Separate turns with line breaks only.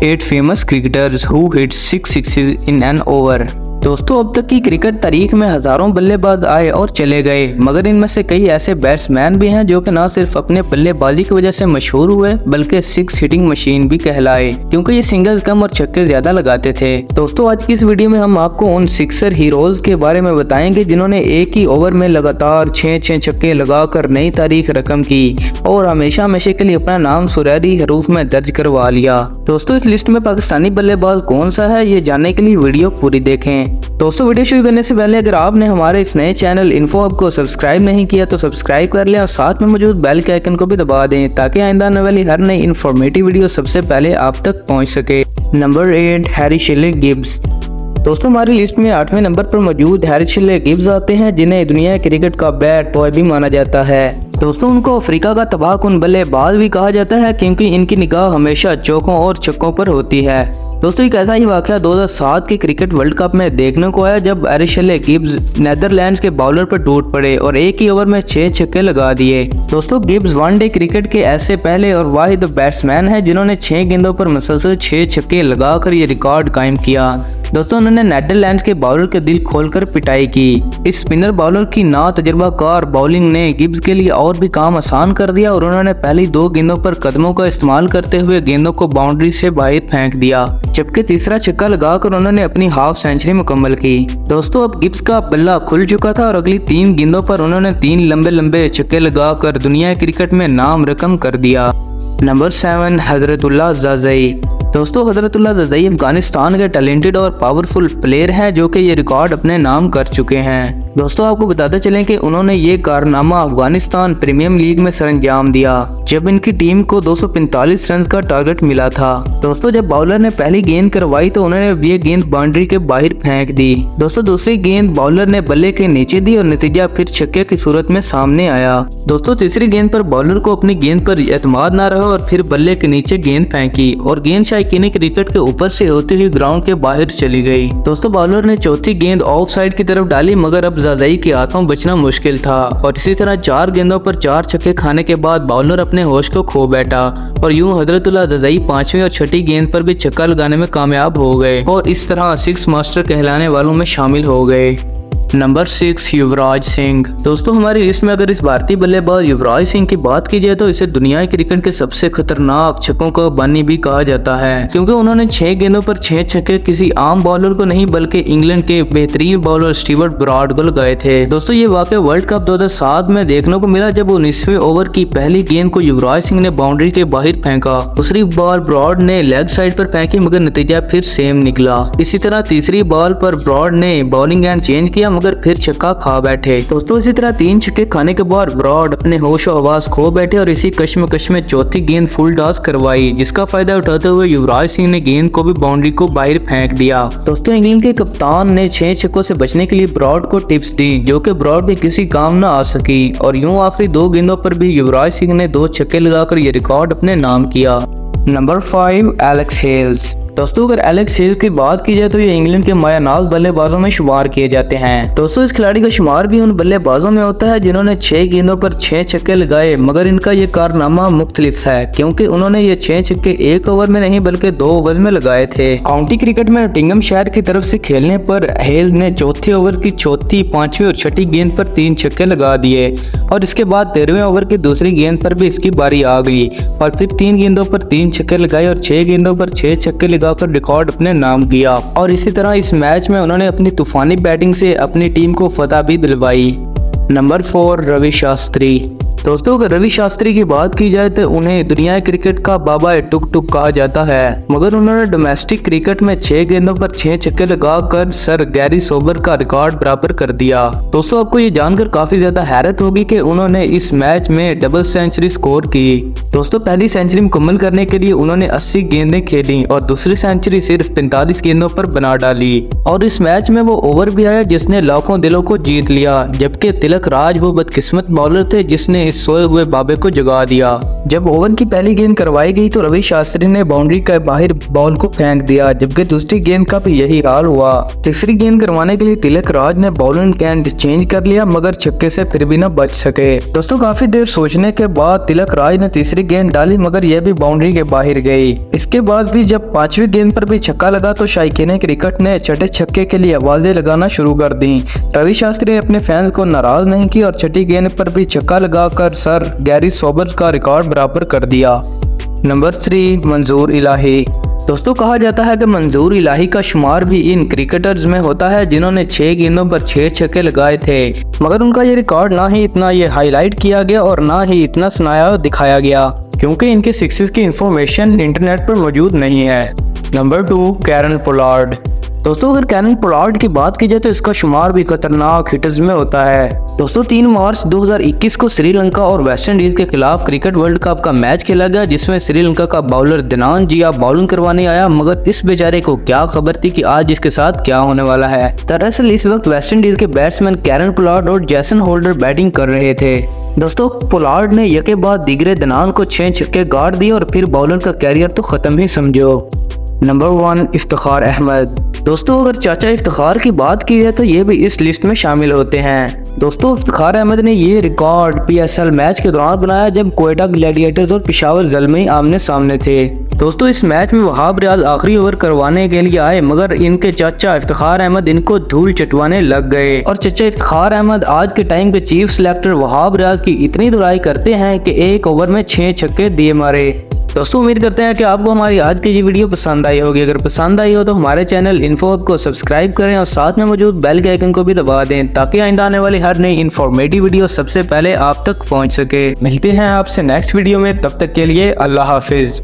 8 famous cricketers who hit 6 sixes in an over। दोस्तों, अब तक की क्रिकेट तारीख में हजारों बल्लेबाज आए और चले गए, मगर इनमें से कई ऐसे बैट्समैन भी हैं जो कि न सिर्फ अपने बल्लेबाजी की वजह से मशहूर हुए बल्कि सिक्स हिटिंग मशीन भी कहलाए, क्योंकि ये सिंगल कम और छक्के ज्यादा लगाते थे। दोस्तों, आज की इस वीडियो में हम आपको उन सिक्सर हीरोज के बारे में बताएंगे जिन्होंने एक ही ओवर में लगातार 6 छक्के लगाकर नई तारीख रकम की और हमेशा हमेशा के लिए अपना नाम सुनहरी हरूफ में दर्ज करवा लिया। दोस्तों, इस लिस्ट में पाकिस्तानी बल्लेबाज कौन सा है, ये जानने के लिए वीडियो पूरी देखें। दोस्तों, वीडियो शुरू करने से पहले अगर आपने हमारे इस नए चैनल इन्फो हब को सब्सक्राइब नहीं किया तो सब्सक्राइब कर लें और साथ में मौजूद बेल के आइकन को भी दबा दें ताकि आइंदा आने वाली हर नई इन्फॉर्मेटिव वीडियो सबसे पहले आप तक पहुंच सके। Number 8, Harry शेले Gibbs. दोस्तों, हमारी लिस्ट में 8वें नंबर पर मौजूद हैरी शेले गिब्स आते हैं, जिन्हें दुनिया क्रिकेट का बैट बॉय भी माना जाता है। दोस्तों, उनको अफ्रीका का तबाहकुन बल्लेबाज भी कहा जाता है क्योंकि इनकी निगाह हमेशा चौकों और छक्कों पर होती है। दोस्तों, एक ऐसा ही वाकया 2007 के क्रिकेट वर्ल्ड कप में देखने को आया जब हैरी शेले गिब्स नीदरलैंड्स के बॉलर पर टूट पड़े और एक ही ओवर में 6 छक्के लगा दिए। दोस्तों, गिब्स वनडे क्रिकेट के ऐसे पहले और वाहिद बैट्समैन है जिन्होंने 6 गेंदों पर मुसलसल 6 छक्के लगाकर ये रिकॉर्ड कायम किया। दोस्तों, उन्होंने नीदरलैंड्स के बॉलर के दिल खोलकर पिटाई की। इस स्पिनर बॉलर की ना तजुर्बाकार बॉलिंग ने गिब्स के लिए और भी काम आसान कर दिया और उन्होंने पहली 2 गेंदों पर कदमों का इस्तेमाल करते हुए गेंदों को बाउंड्री से बाहर फेंक दिया, जबकि तीसरा छक्का लगाकर उन्होंने अपनी हाफ सेंचुरी मुकम्मल की। दोस्तों, अब गिब्स का बल्ला खुल चुका था और अगली 3 गेंदों पर उन्होंने 3 लंबे लंबे छक्के लगाकर दुनिया क्रिकेट में नाम रकम कर दिया। नंबर 7, हजरतुल्लाह जाज़ई। दोस्तों, हजरतुल्लाह जाज़ई अफगानिस्तान के टैलेंटेड और पावरफुल प्लेयर हैं जो कि ये रिकॉर्ड अपने नाम कर चुके हैं। दोस्तों, आपको बताते चलें कि उन्होंने ये कारनामा अफगानिस्तान प्रीमियर लीग में सरंजाम दिया जब इनकी टीम को 245 रन का टारगेट मिला था। दोस्तों, जब बॉलर ने पहली गेंद करवाई तो उन्होंने ये गेंद बाउंड्री के बाहर फेंक दी। दोस्तों, दूसरी गेंद बॉलर ने बल्ले के नीचे दी और नतीजा फिर छक्के की सूरत में सामने आया। दोस्तों, तीसरी गेंद पर बॉलर को अपनी गेंद पर एतमाद न रहा और फिर बल्ले के नीचे गेंद फेंकी और गेंद शायकीन क्रिकेट के ऊपर से होती हुई ग्राउंड के बाहर चली गई। दोस्तों, बॉलर ने चौथी गेंद ऑफ साइड की तरफ डाली, मगर अब जाज़ई के हाथों बचना मुश्किल था और इसी तरह 4 गेंदों पर 4 छक्के खाने के बाद बॉलर अपने होश को खो बैठा और यूं हजरतुल्लाह जाज़ई 5वीं और 6ठी गेंद पर भी छक्का लगाने में कामयाब हो गए और इस तरह 6 मास्टर कहलाने वालों में शामिल हो गए। नंबर 6, युवराज सिंह। दोस्तों, हमारी लिस्ट में अगर इस भारतीय बल्लेबाज युवराज सिंह की बात की जाए तो इसे दुनिया क्रिकेट के सबसे खतरनाक छक्कों का बानी भी कहा जाता है, क्योंकि उन्होंने 6 गेंदों पर 6 छक्के किसी आम बॉलर को नहीं बल्कि इंग्लैंड के बेहतरीन बॉलर स्टीवर्ट ब्रॉड को लगाए थे। दोस्तों, ये वाकया वर्ल्ड कप 2007 में देखने को मिला जब 19वें ओवर की पहली गेंद को युवराज सिंह ने बाउंड्री के बाहर फेंका। दूसरी बॉल ब्रॉड ने लेग साइड पर फेंकी, मगर नतीजा फिर सेम निकला। इसी तरह तीसरी बॉल पर ब्रॉड ने बॉलिंग एंड चेंज किया मगर फिर छक्का खा बैठे। दोस्तों, इसी तरह 3 छक्के खाने के बाद ब्रॉड अपने होश और आवाज खो बैठे और इसी कश्मकश में चौथी गेंद फुल टॉस करवाई, जिसका फायदा उठाते हुए युवराज सिंह ने गेंद को भी बाउंड्री को बाहर फेंक दिया। दोस्तों, इंग्लैंड के कप्तान ने 6 छक्कों से बचने के लिए ब्रॉड को टिप्स दी जो कि ब्रॉड के किसी काम न आ सकी और यूं आखिरी 2 गेंदों पर भी युवराज सिंह ने 2 छक्के लगाकर ये रिकॉर्ड अपने नाम किया। Number 5, Alex Hales. दोस्तों, अगर एलेक्स हेल्स की बात की जाए तो ये इंग्लैंड के मायानाज बल्लेबाजों में शुमार किए जाते हैं। दोस्तों, इस खिलाड़ी का शुमार भी उन बल्लेबाजों में होता है जिन्होंने 6 गेंदों पर 6 छक्के लगाए, मगर इनका ये कारनामा मुख्तलिफ है क्योंकि उन्होंने ये 6 छक्के 1 ओवर में नहीं बल्कि 2 ओवर में लगाए थे। काउंटी क्रिकेट में नॉटिंघमशायर की तरफ से खेलने पर हेल्स ने चौथे ओवर की चौथी, 5वीं और 6ठी गेंद पर 3 छक्के लगा दिए और इसके बाद 13वें ओवर की दूसरी गेंद पर भी इसकी बारी आ गई और फिर 3 गेंदों पर 3 छक्के लगाए और 6 गेंदों पर 6 छक्के लगाकर रिकॉर्ड अपने नाम किया और इसी तरह इस मैच में उन्होंने अपनी तूफानी बैटिंग से अपनी टीम को फतह भी दिलवाई। नंबर 4, रवि शास्त्री। दोस्तों, अगर रवि शास्त्री की बात की जाए तो उन्हें दुनिया क्रिकेट का बाबा टुक टुक कहा जाता है, मगर उन्होंने डोमेस्टिक क्रिकेट में 6 गेंदों पर 6 छक्के लगाकर सर गैरी सोबर का रिकॉर्ड बराबर कर दिया। दोस्तों, आपको ये जानकर काफी ज्यादा हैरत होगी कि उन्होंने इस मैच में डबल सेंचुरी स्कोर की। दोस्तों, पहली सेंचुरी मुकम्मल करने के लिए उन्होंने 80 गेंदें खेली और दूसरी सेंचुरी सिर्फ 45 गेंदों पर बना डाली और इस मैच में वो ओवर भी आया जिसने लाखों दिलों को जीत लिया, जबकि कि तिलक राज वो बदकिस्मत बॉलर थे जिसने इस सोए हुए बाबे को जगा दिया। जब ओवर की पहली गेंद करवाई गई तो रवि शास्त्री ने बाउंड्री के बाहर बॉल को फेंक दिया, जबकि दूसरी गेंद का भी यही हाल हुआ। तीसरी गेंद करवाने के लिए तिलक राज ने बॉलिंग कैंड चेंज कर लिया, मगर छक्के से फिर भी न बच सके। दोस्तों काफी देर सोचने के बाद तिलक राज ने तीसरी गेंद डाली, मगर यह भी बाउंड्री के बाहर गई। इसके बाद भी जब पांचवी गेंद पर भी छक्का लगा तो शायकीन क्रिकेट ने छठे छक्के के लिए आवाजें लगाना शुरू कर दी। रवि शास्त्री ने अपने फैंस को नाराज नहीं किया और छठी गेंद पर भी छक्का लगाकर सर गैरी सोबर्स का रिकॉर्ड बराबर कर दिया। नंबर 3, मंजूर इलाही। दोस्तों कहा जाता है कि मंजूर इलाही का शुमार भी इन क्रिकेटर्स में होता है जिन्होंने 6 गेंदों पर 6 छक्के लगाए थे, मगर उनका ये रिकॉर्ड ना ही इतना ये हाईलाइट किया गया और ना ही इतना सुनाया और दिखाया गया, क्योंकि इनके सिक्सेस की इंफॉर्मेशन इंटरनेट पर मौजूद नहीं है। Number 2, Kieron Pollard. दोस्तों अगर कैरन पोलार्ड की बात की जाए तो इसका शुमार भी खतरनाक हिटर्स में होता है। दोस्तों 3 मार्च 2021 को श्रीलंका और वेस्ट इंडीज के खिलाफ क्रिकेट वर्ल्ड कप का मैच खेला गया, जिसमें श्रीलंका का बॉलर दिनान जिया बॉलिंग करवाने आया, मगर इस बेचारे को क्या खबर थी कि आज इसके साथ क्या होने वाला है। दरअसल इस वक्त वेस्ट इंडीज के बैट्समैन कैरन पोलार्ड और जैसन होल्डर बैटिंग कर रहे थे। दोस्तों पोलार्ड ने यके बाद दीगरे दिनान को 6 छक्के गाड़ दिए और फिर बॉलर का कैरियर तो खत्म ही समझो। नंबर 1, इफ्तिखार अहमद। दोस्तों अगर चाचा इफ्तिखार की बात की जाए तो ये भी इस लिस्ट में शामिल होते हैं। दोस्तों इफ्तिखार अहमद ने ये रिकॉर्ड PSL मैच के दौरान बनाया जब क्वेटा ग्लैडिएटर्स और पेशावर ज़ल्मी आमने सामने थे। दोस्तों इस मैच में वहाब रियाज आखिरी ओवर करवाने के लिए आए, मगर इनके चाचा इफ्तिखार अहमद इनको धूल चटवाने लग गए और चाचा इफ्तिखार अहमद आज के टाइम पे चीफ सिलेक्टर वहाब रियाज की इतनी दुराई करते हैं कि 1 ओवर में 6 छक्के दिए मारे। दोस्तों उम्मीद करते हैं कि आपको हमारी आज की ये वीडियो पसंद आई होगी। अगर पसंद आई हो तो हमारे चैनल इन्फो को सब्सक्राइब करें और साथ में मौजूद बेल के आइकन को भी दबा दें, ताकि आइंदा आने वाली हर नई इन्फॉर्मेटिव वीडियो सबसे पहले आप तक पहुंच सके। मिलते हैं आपसे नेक्स्ट वीडियो में, तब तक के लिए अल्लाह हाफिज।